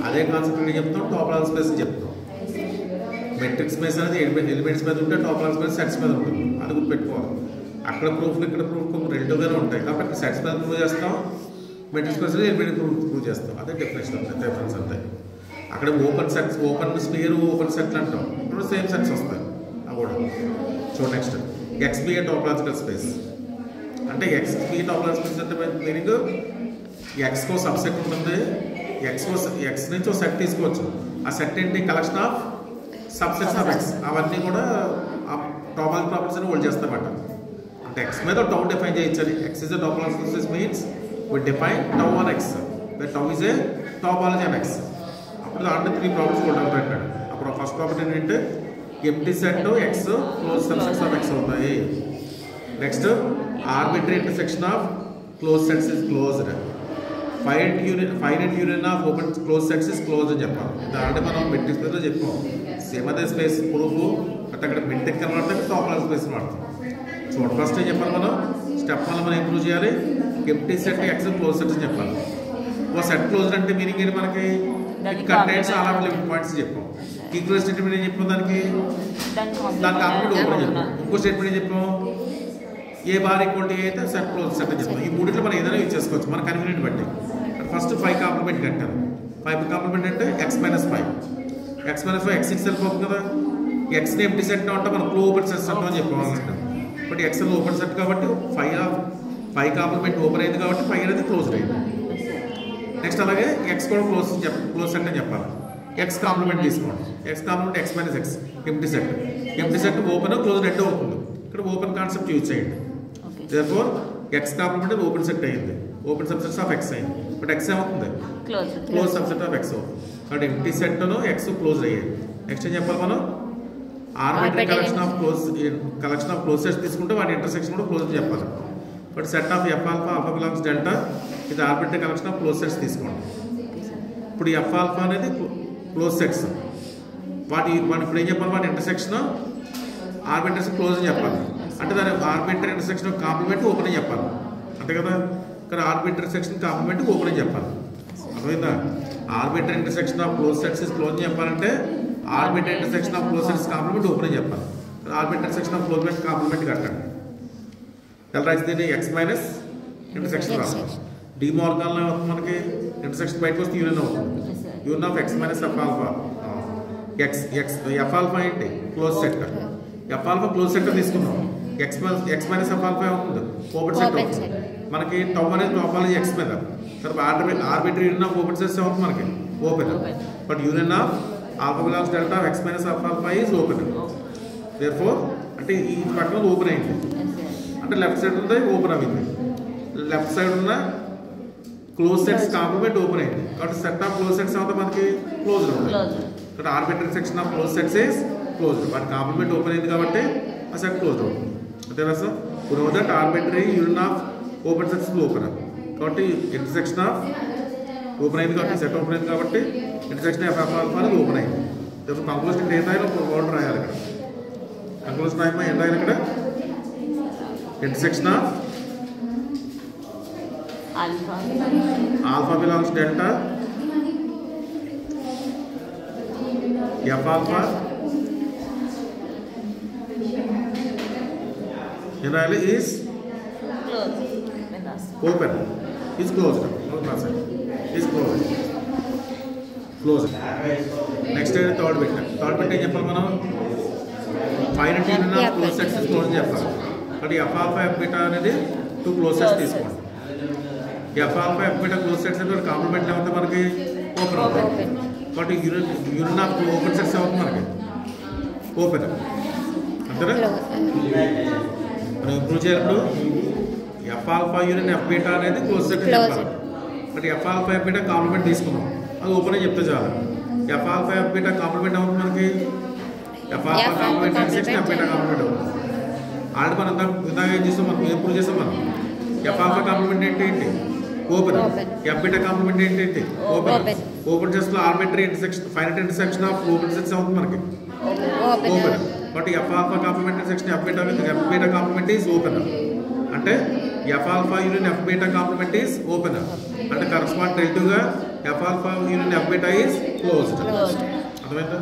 అదే కాన్సెప్ట్ ఏం చెప్తాం, టోపోలాజికల్ స్పేస్ చెప్తాం. మెట్రిక్ స్పేస్ అనేది ఎలిమెంట్స్ మీద ఉంటే టోపోలాజికల్ స్పేస్ సెట్స్ మీద ఉంటుంది, అది గుర్తుపెట్టుకోవాలి. అక్కడ ప్రూఫ్లు ఇక్కడ ప్రూఫ్ రిలేటివ్గానే ఉంటాయి కాబట్టి సెట్స్ మీద ప్రూవ్ చేస్తాం, మెట్రిక్ స్పేస్ ఎలిమెంట్ ప్రూవ్ చేస్తాం. అదే డెఫినేషన్ అంతే, డిఫరెన్స్ అంతే. అక్కడ open sets, open sphere, open సెట్లు అంటాం, ఇప్పుడు సేమ్ సెట్స్ వస్తాయి అవి కూడా. So next X be a topological space అంటే ఎక్స్బి టోపోలాజికల్ స్పేస్ అంటే మీనింగ్ ఎక్స్కో సబ్సెట్ ఉంటుంది, ఎక్స్ నుంచి ఒక సెట్ తీసుకోవచ్చు. ఆ సెట్ ఏంటి, collection of subsets of X. అవన్నీ కూడా టోపోలాజికల్ ప్రాపర్టీస్ అని హోల్డ్ చేస్తామట. అంటే ఎక్స్ మీద టౌ డిఫైన్ చేయొచ్చని. X is a topological space means we define tau on X, tau is a topology on X. అప్పుడు దాంట్లో 3 ప్రాపర్టీస్ కూడా పెట్టాడు. అప్పుడు ఫస్ట్ ప్రాపర్టీ ఏంటంటే empty set X close subsets of X అవుతాయి. Next arbitrary intersection of close sets is closed. Finite union of open close sets is close అని చెప్పాలి. దాంట్లో మనం మెట్రిక్ స్పేస్లో చెప్పాం. సేమ్ అదే స్పేస్ ప్రూఫ్ అంటే అక్కడ మెట్రిక్ కనబడితే టోపోలాజికల్ స్పేస్ వాడతాం. చూడండి ఫస్ట్ ఏం చెప్పాలి మనం, స్టెప్ 1 మనం ఇంప్రూవ్ చేయాలి. Empty set X close sets అని చెప్పాలి. ఒక సెట్ క్లోజ్డ్ అంటే మీనింగ్ ఏంటి, మనకి contents all of limit points చెప్పాం. ఈక్వల్ స్టేట్మెంట్ ఏం చెప్పాం, దానికి కాంప్లిమెంట్ ఓపెన్ చెప్పాం. ఇంకో స్టేట్మెంట్ ఏం చెప్పాం, ఏ బార్ ఈక్వల్ టు ఏ అయితే సెట్ క్లోజ్ సెట్ అని చెప్పాం. ఈ మూడింటిలో మనం ఏదైనా యూజ్ చేసుకోవచ్చు మన కన్వీనియంట్ బట్టి. ఫస్ట్ 5 కాంప్లిమెంట్ కట్టాను. 5 కాంప్లిమెంట్ అంటే x - 5. x - 5 x it self అవుతుంది కదా. ఎక్స్ని ఎంప్టీ సెట్ అంటే మనం క్లో ఓపెన్ సెట్స్ అంటామని చెప్పాలంటే, బట్ ఎక్స్ ఓపెన్ సెట్ కాబట్టి 5 కాంప్లిమెంట్ ఓపెన్ అయింది కాబట్టి 5 అనేది క్లోజ్ అయింది. నెక్స్ట్ అలాగే ఎక్స్ కూడా క్లోజ్ సెట్ అని చెప్పాలి. ఎక్స్ కాంప్లిమెంట్ తీసుకోండి. X complement x - x empty set open close రెండు అవుతుంది. ఇక్కడ ఓపెన్ కాన్సెప్ట్ యూజ్ చేయండి. Therefore X complement open set అయింది, ఓపెన్ సబ్సెట్స్ ఆఫ్ ఎక్స్ అయింది. బట్ ఎక్స్ ఏమవుతుంది, క్లోజ్ సబ్సెట్ ఆఫ్ ఎక్స్ అవుతుంది. కాబట్టి ఎంప్టీ సెట్ను ఎక్స్ క్లోజ్ అయ్యేది. నెక్స్ట్ ఏం చెప్పాలి మనం, arbitrary collection of close sets తీసుకుంటే వాటి ఇంటర్సెక్షన్ కూడా క్లోజ్ అని చెప్పాలి. But set of F alpha alpha belongs delta, ఇది arbitrary collection of close sets తీసుకోండి. ఇప్పుడు ఎఫ్ ఆల్ఫా అనేది క్లోజ్ సెట్స్, వాటి ఇప్పుడు ఏం చెప్పాలి, వాటి ఇంటర్సెక్షన్ ఆర్బిటరీ క్లోజ్ అని చెప్పాలి. అంటే దాని ఆర్బిటరీ ఇంటర్సెక్షన్ కాంప్లిమెంట్ ఓపెన్ అని చెప్పాలి, అంతే కదా. ఇక్కడ ఆర్బిటరీ సెక్షన్ కాంప్లిమెంట్ ఓపెన్ అని చెప్పాలి, అర్థమైందా. Arbitrary intersection of close sets is close అని చెప్పాలంటే arbitrary intersection of close sets complement open అని చెప్పాలి. Arbitrary intersection of close complement కట్టండి. ఎలా రాసి దీన్ని x మైనస్ ఇంటర్సెక్షన్ రావాలి. డిమార్గాన్లో అవుతుంది మనకి ఇంటర్సెక్షన్ బయటకు వస్తే యూనియన్ అవుతుంది. Union of x minus F alpha. F alpha ఏంటి, close set. F alpha close set తీసుకున్నాం. x మైనస్ ఎఫ్ ఆల్ఫా అవుతుంది, ఓపెన్ సెట్ అవుతుంది. మనకి టౌ అనేది టోపోలాజీ x మీద. తర్వాత arbitrary union of open sets అవుతుంది మనకి open. But union of alpha belongs delta of x minus F alpha is open. Therefore అంటే ఈ పక్కన ఓపెన్ అయింది అంటే లెఫ్ట్ సైడ్ ఉంది ఓపెన్ అయింది. లెఫ్ట్ సైడ్ ఉన్న క్లోజ్ సెట్స్ కాంప్లిమెంట్ ఓపెన్ అయింది కాబట్టి సెట్ ఆఫ్ క్లోజ్ సెట్స్ అవుతా మనకి క్లోజ్ ఉంటుంది. ఇక్కడ arbitrary section of close sets is close, వాటి కాంప్లిమెంట్ ఓపెన్ అయింది కాబట్టి ఆ సెట్ క్లోజ్ అవుతుంది, అంతేనా సార్. ఇప్పుడు that arbitrary union of open sets open కాబట్టి ఇంటర్సెక్షన్ ఆఫ్ ఓపెన్ అయింది కాబట్టి సెట్ ఓపెన్ అయింది కాబట్టి ఇంటర్సెక్షన్ ఆఫ్ ఎఫ్ ఆల్ఫా అనేది ఓపెన్ అయింది. కంక్లూషన్ ఇక్కడ ఏం రాయాలి, ఒక వర్డ్ రాయాలి. ఇక్కడ కంక్లూషన్ రాయమా ఏం రాయాలి, ఇక్కడ intersection of alpha belongs delta f alpha is open, is closed, is closed. Next third bit ఏం చెప్పాలి మనం, finite union of close sets is close చెప్పాలి. కాబట్టి ఎఫ్ ఆల్ఫా ఎఫ్ బీటా అనేది 2 క్లోజ్ సెట్స్ తీసుకోండి. F alpha F beta close sets అంటే complement ఏమవుతుంది మనకి ఓపెన్ అవుతుంది. కాబట్టి యూనియన్ ఆఫ్ ఓపెన్ సెట్స్ అవుతుంది మనకి ఓపెన్, అంతేనా. మనం ఇంప్రూవ్ చేయాలి. F alpha union F beta అనేది క్లోజ్ సెట్ చెప్పాలి. But F alpha F beta complement తీసుకున్నాం, అది ఓపెన్ అని చెప్తే చాలు. F alpha F beta complement అవుతుంది మనకి, F alpha complement intersection F beta complement అవుతుంది. ఆల్రెడీ మనం ఇందాక ఏం చేస్తాం, మనం ఎప్పుడు చేస్తాం మనం, ఎఫ్ ఆల్ఫా కాంప్లిమెంట్ ఏంటి ఓపెన్, ఎఫ్ బీటా కాంప్లిమెంట్ ఏంటి ఓపెన్. ఓపెన్ సెట్స్ లో arbitrary intersection finite intersection of open sets అవుతుంది మనకి open. But F alpha complement intersection F beta complement is open. అంటే F alpha union F beta complement is open అంటే correspond రిలేటివ్గా Closed. F alpha union F beta is closed. అర్థమైందా?